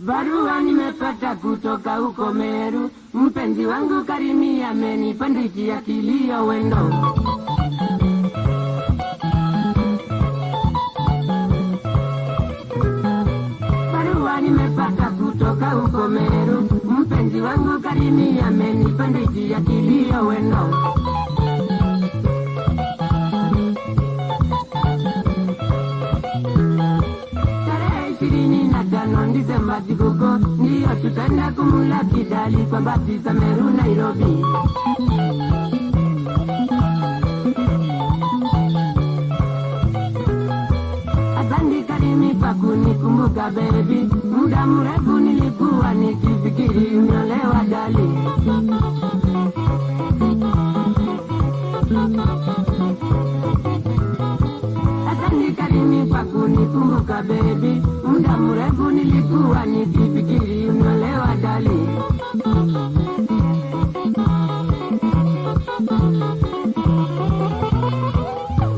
Barua nimepata kutoka huko Meru, mpenzi wangu Karimi amenipandikia kilio wendo. Barua nimepata kutoka huko Meru, mpenzi wangu Karimi amenipandikia kilio wendo. Disemba sikoko, ndiyo tutaenda kumula Kidali kwa basi za Meru Nairobi. Asante Karimi kwa kunikumbuka baby, muda mrefu nilikuwa nikifikiri unyolewa dali. Asante Karimi kwa kunikumbuka baby, muda mrefu nilikuwa nikifikiri unyolewa dali.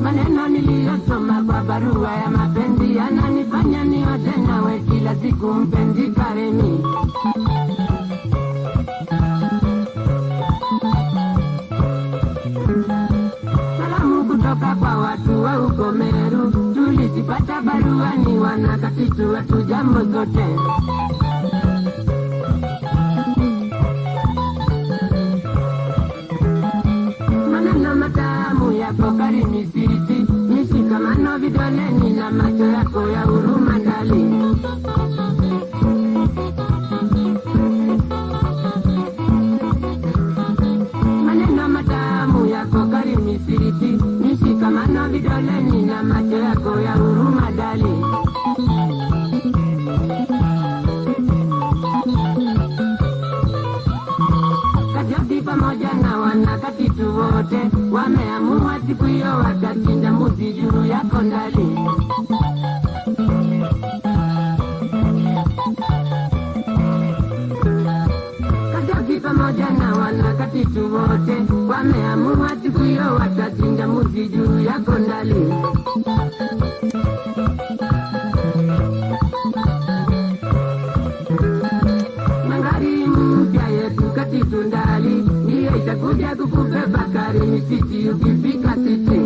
Maneno niliyosoma kwa barua ya mapenzi yananifanya niote nawe kila siku mpenzi Karimi. Salamu kutoka kwa watu wa huko Meru, tulizipata barua ni wanakatitu wetu jambo zote. Maneno matamu yako Karimi siti, mishikamano vidoleni na macho yako ya huruma dali. Maneno matamu yako Karimi siti, mishikamano vidoleni na macho yako ya huruma dali. Kajobi pamoja na wanakatitu wote wameamua siku hiyo watachinja mbuzi juu yako ndali. Kajobi pamoja na wanakatitu wote wameamua siku hiyo watachinja mbuzi juu yako ndali. Magari mpya yetu katitu ndali, ndiyo itakuja kukubeba Karimi siti ukifika siti.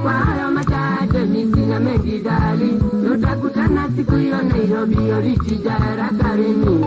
Kwa hayo machache mimi sina mengi dali, tutakutana siku hiyo Nairobi Oriji Jara Karimi.